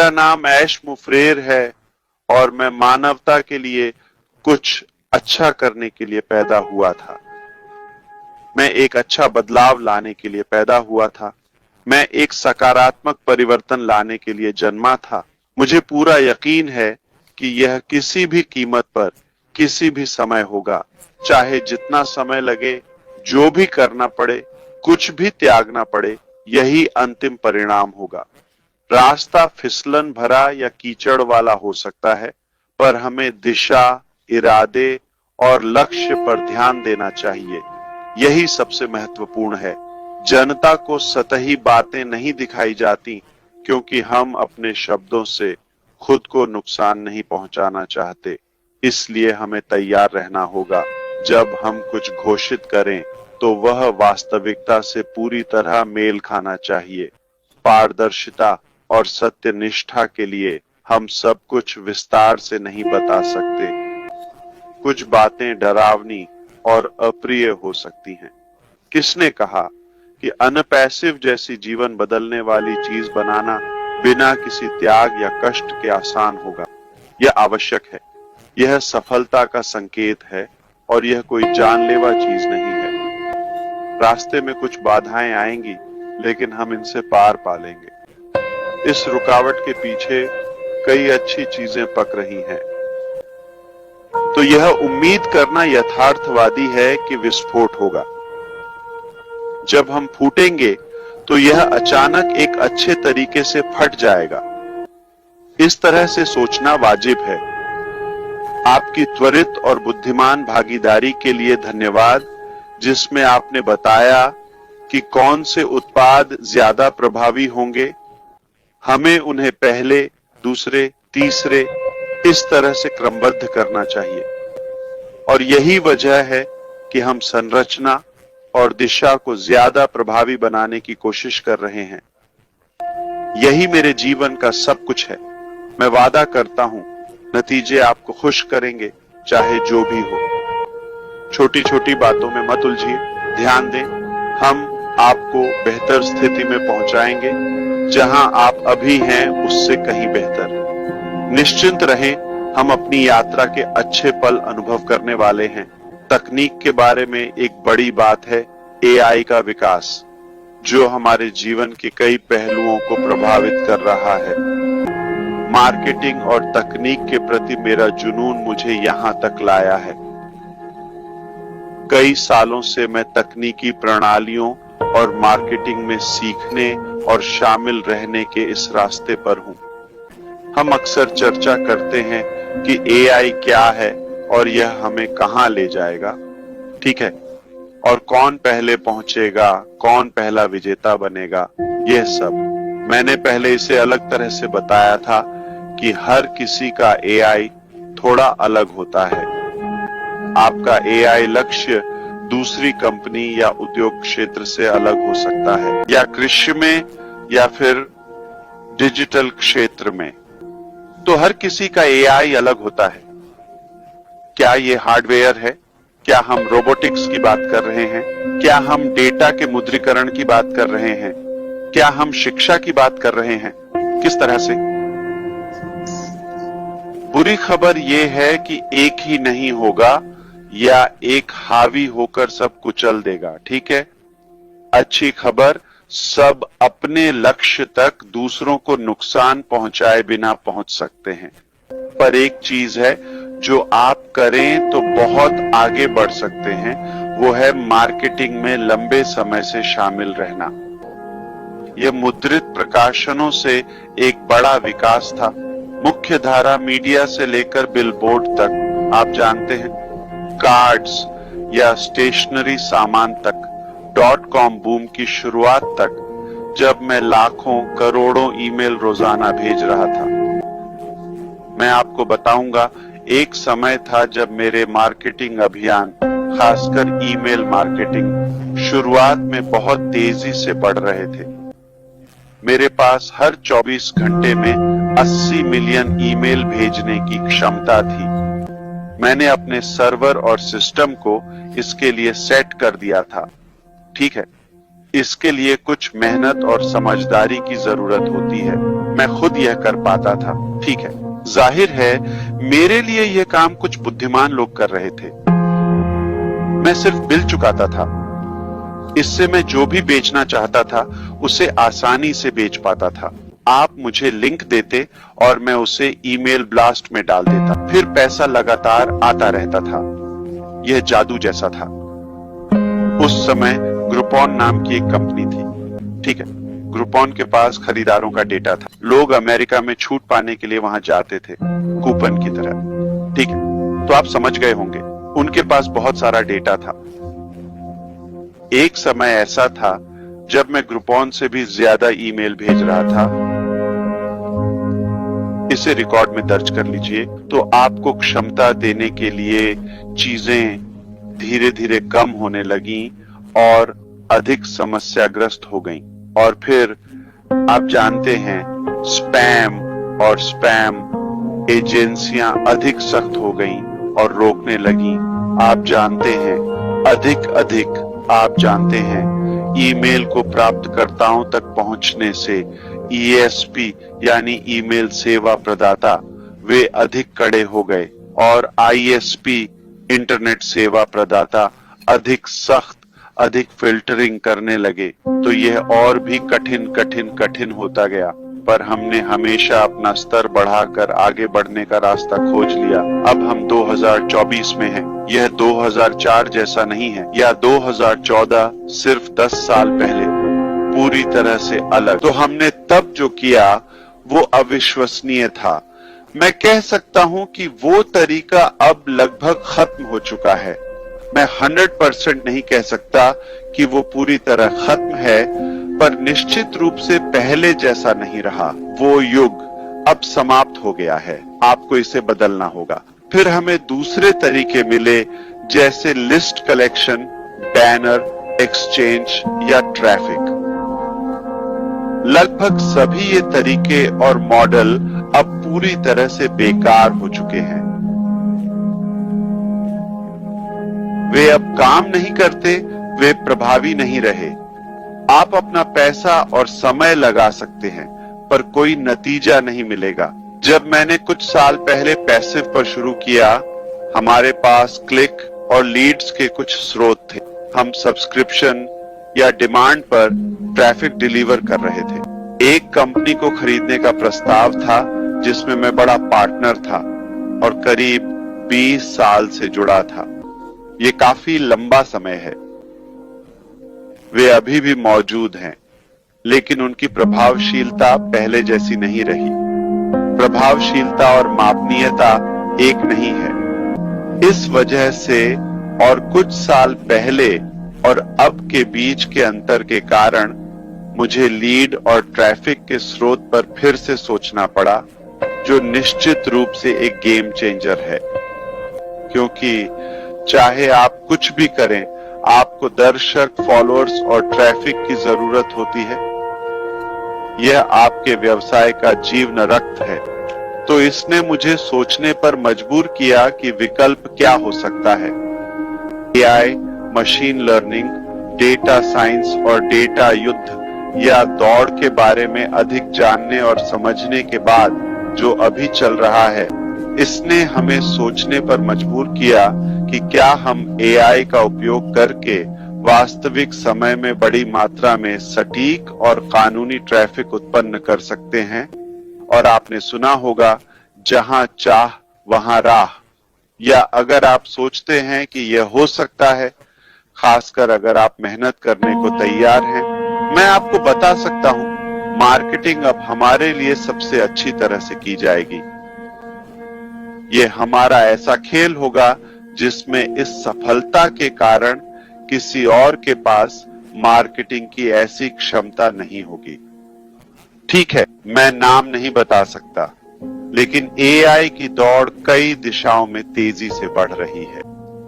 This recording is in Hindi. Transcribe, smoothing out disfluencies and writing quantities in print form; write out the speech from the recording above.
मेरा नाम ऐश मुफरेर है और मैं मानवता के लिए कुछ अच्छा करने के लिए पैदा हुआ था। मैं एक अच्छा बदलाव लाने के लिए पैदा हुआ था। मैं एक सकारात्मक परिवर्तन लाने के लिए जन्मा था। मुझे पूरा यकीन है कि यह किसी भी कीमत पर किसी भी समय होगा, चाहे जितना समय लगे, जो भी करना पड़े, कुछ भी त्यागना पड़े, यही अंतिम परिणाम होगा। रास्ता फिसलन भरा या कीचड़ वाला हो सकता है, पर हमें दिशा, इरादे और लक्ष्य पर ध्यान देना चाहिए। यही सबसे महत्वपूर्ण है। जनता को सतही बातें नहीं दिखाई जाती, क्योंकि हम अपने शब्दों से खुद को नुकसान नहीं पहुंचाना चाहते। इसलिए हमें तैयार रहना होगा। जब हम कुछ घोषित करें तो वह वास्तविकता से पूरी तरह मेल खाना चाहिए। पारदर्शिता और सत्यनिष्ठा के लिए हम सब कुछ विस्तार से नहीं बता सकते। कुछ बातें डरावनी और अप्रिय हो सकती हैं। किसने कहा कि अनपैसिव जैसी जीवन बदलने वाली चीज बनाना बिना किसी त्याग या कष्ट के आसान होगा? यह आवश्यक है। यह सफलता का संकेत है और यह कोई जानलेवा चीज नहीं है। रास्ते में कुछ बाधाएं आएंगी, लेकिन हम इनसे पार पा लेंगे। इस रुकावट के पीछे कई अच्छी चीजें पक रही हैं। तो यह उम्मीद करना यथार्थवादी है कि विस्फोट होगा। जब हम फूटेंगे तो यह अचानक एक अच्छे तरीके से फट जाएगा। इस तरह से सोचना वाजिब है। आपकी त्वरित और बुद्धिमान भागीदारी के लिए धन्यवाद, जिसमें आपने बताया कि कौन से उत्पाद ज्यादा प्रभावी होंगे। हमें उन्हें पहले, दूसरे, तीसरे इस तरह से क्रमबद्ध करना चाहिए। और यही वजह है कि हम संरचना और दिशा को ज्यादा प्रभावी बनाने की कोशिश कर रहे हैं। यही मेरे जीवन का सब कुछ है। मैं वादा करता हूं, नतीजे आपको खुश करेंगे, चाहे जो भी हो। छोटी छोटी बातों में मत उलझिए। ध्यान दें, हम आपको बेहतर स्थिति में पहुंचाएंगे। जहां आप अभी हैं उससे कहीं बेहतर। निश्चिंत रहें, हम अपनी यात्रा के अच्छे पल अनुभव करने वाले हैं। तकनीक के बारे में एक बड़ी बात है एआई का विकास, जो हमारे जीवन के कई पहलुओं को प्रभावित कर रहा है। मार्केटिंग और तकनीक के प्रति मेरा जुनून मुझे यहां तक लाया है। कई सालों से मैं तकनीकी प्रणालियों और मार्केटिंग में सीखने और शामिल रहने के इस रास्ते पर हूं। हम अक्सर चर्चा करते हैं कि एआई क्या है और यह हमें कहां ले जाएगा। ठीक है, और कौन पहले पहुंचेगा, कौन पहला विजेता बनेगा, यह सब। मैंने पहले इसे अलग तरह से बताया था कि हर किसी का एआई थोड़ा अलग होता है। आपका एआई लक्ष्य दूसरी कंपनी या उद्योग क्षेत्र से अलग हो सकता है, या कृषि में या फिर डिजिटल क्षेत्र में। तो हर किसी का एआई अलग होता है। क्या ये हार्डवेयर है? क्या हम रोबोटिक्स की बात कर रहे हैं? क्या हम डेटा के मुद्रीकरण की बात कर रहे हैं? क्या हम शिक्षा की बात कर रहे हैं? किस तरह से? बुरी खबर यह है कि एक ही नहीं होगा या एक हावी होकर सब कुचल देगा। ठीक है। अच्छी खबर, सब अपने लक्ष्य तक दूसरों को नुकसान पहुंचाए बिना पहुंच सकते हैं। पर एक चीज है जो आप करें तो बहुत आगे बढ़ सकते हैं, वो है मार्केटिंग में लंबे समय से शामिल रहना। यह मुद्रित प्रकाशनों से एक बड़ा विकास था। मुख्य धारा मीडिया से लेकर बिलबोर्ड तक, आप जानते हैं, कार्ड्स या स्टेशनरी सामान तक, .com बूम की शुरुआत तक, जब मैं लाखों करोड़ों ईमेल रोजाना भेज रहा था। मैं आपको बताऊंगा, एक समय था जब मेरे मार्केटिंग अभियान, खासकर ईमेल मार्केटिंग, शुरुआत में बहुत तेजी से बढ़ रहे थे। मेरे पास हर 24 घंटे में 80 मिलियन ईमेल भेजने की क्षमता थी। मैंने अपने सर्वर और सिस्टम को इसके लिए सेट कर दिया था। ठीक है, इसके लिए कुछ मेहनत और समझदारी की जरूरत होती है। मैं खुद यह कर पाता था। ठीक है, जाहिर है मेरे लिए यह काम कुछ बुद्धिमान लोग कर रहे थे। मैं सिर्फ बिल चुकाता था। इससे मैं जो भी बेचना चाहता था उसे आसानी से बेच पाता था। आप मुझे लिंक देते और मैं उसे ईमेल ब्लास्ट में डाल देता, फिर पैसा लगातार आता रहता था। यह जादू जैसा था। उस समय ग्रुपॉन नाम की एक कंपनी थी। ठीक है, ग्रुपॉन के पास खरीदारों का डेटा था। लोग अमेरिका में छूट पाने के लिए वहां जाते थे, कूपन की तरह। ठीक है, तो आप समझ गए होंगे, उनके पास बहुत सारा डेटा था। एक समय ऐसा था जब मैं ग्रुपॉन से भी ज्यादा ईमेल भेज रहा था। इसे रिकॉर्ड में दर्ज कर लीजिए। तो आपको क्षमता देने के लिए चीजें धीरे धीरे कम होने लगी और अधिक समस्याग्रस्त हो गईं। और फिर आप जानते हैं, स्पैम और स्पैम एजेंसियां अधिक सख्त हो गईं और रोकने लगीं। आप जानते हैं, आप जानते हैं, ईमेल को प्राप्तकर्ताओं तक पहुंचने से ईएसपी यानी ईमेल सेवा प्रदाता वे अधिक कड़े हो गए और आईएसपी इंटरनेट सेवा प्रदाता अधिक सख्त, अधिक फिल्टरिंग करने लगे। तो यह और भी कठिन होता गया। पर हमने हमेशा अपना स्तर बढ़ाकर आगे बढ़ने का रास्ता खोज लिया। अब हम 2024 में हैं। यह 2004 जैसा नहीं है या 2014, सिर्फ 10 साल पहले, पूरी तरह से अलग। तो हमने तब जो किया वो अविश्वसनीय था। मैं कह सकता हूं कि वो तरीका अब लगभग खत्म हो चुका है। मैं 100% नहीं कह सकता कि वो पूरी तरह खत्म है, पर निश्चित रूप से पहले जैसा नहीं रहा। वो युग अब समाप्त हो गया है। आपको इसे बदलना होगा। फिर हमें दूसरे तरीके मिले, जैसे लिस्ट कलेक्शन, बैनर, एक्सचेंज या ट्रैफिक। लगभग सभी ये तरीके और मॉडल अब पूरी तरह से बेकार हो चुके हैं। वे अब काम नहीं करते, वे प्रभावी नहीं रहे। आप अपना पैसा और समय लगा सकते हैं, पर कोई नतीजा नहीं मिलेगा। जब मैंने कुछ साल पहले पैसिव पर शुरू किया, हमारे पास क्लिक और लीड्स के कुछ स्रोत थे। हम सब्सक्रिप्शन या डिमांड पर ट्रैफिक डिलीवर कर रहे थे। एक कंपनी को खरीदने का प्रस्ताव था जिसमें मैं बड़ा पार्टनर था और करीब 20 साल से जुड़ा था। ये काफी लंबा समय है। वे अभी भी मौजूद हैं, लेकिन उनकी प्रभावशीलता पहले जैसी नहीं रही। प्रभावशीलता और मापनीयता एक नहीं है। इस वजह से और कुछ साल पहले और अब के बीच के अंतर के कारण मुझे लीड और ट्रैफिक के स्रोत पर फिर से सोचना पड़ा, जो निश्चित रूप से एक गेम चेंजर है। क्योंकि चाहे आप कुछ भी करें, आपको दर्शक, फॉलोअर्स और ट्रैफिक की जरूरत होती है। यह आपके व्यवसाय का जीवन रक्त है। तो इसने मुझे सोचने पर मजबूर किया कि विकल्प क्या हो सकता है। AI, machine learning, data science और डेटा युद्ध या दौड़ के बारे में अधिक जानने और समझने के बाद जो अभी चल रहा है, इसने हमें सोचने पर मजबूर किया कि क्या हम एआई का उपयोग करके वास्तविक समय में बड़ी मात्रा में सटीक और कानूनी ट्रैफिक उत्पन्न कर सकते हैं। और आपने सुना होगा, जहां चाह वहां राह। या अगर आप सोचते हैं कि यह हो सकता है, खासकर अगर आप मेहनत करने को तैयार हैं, मैं आपको बता सकता हूं, मार्केटिंग अब हमारे लिए सबसे अच्छी तरह से की जाएगी। ये हमारा ऐसा खेल होगा जिसमें इस सफलता के कारण किसी और के पास मार्केटिंग की ऐसी क्षमता नहीं होगी। ठीक है, मैं नाम नहीं बता सकता, लेकिन एआई की दौड़ कई दिशाओं में तेजी से बढ़ रही है।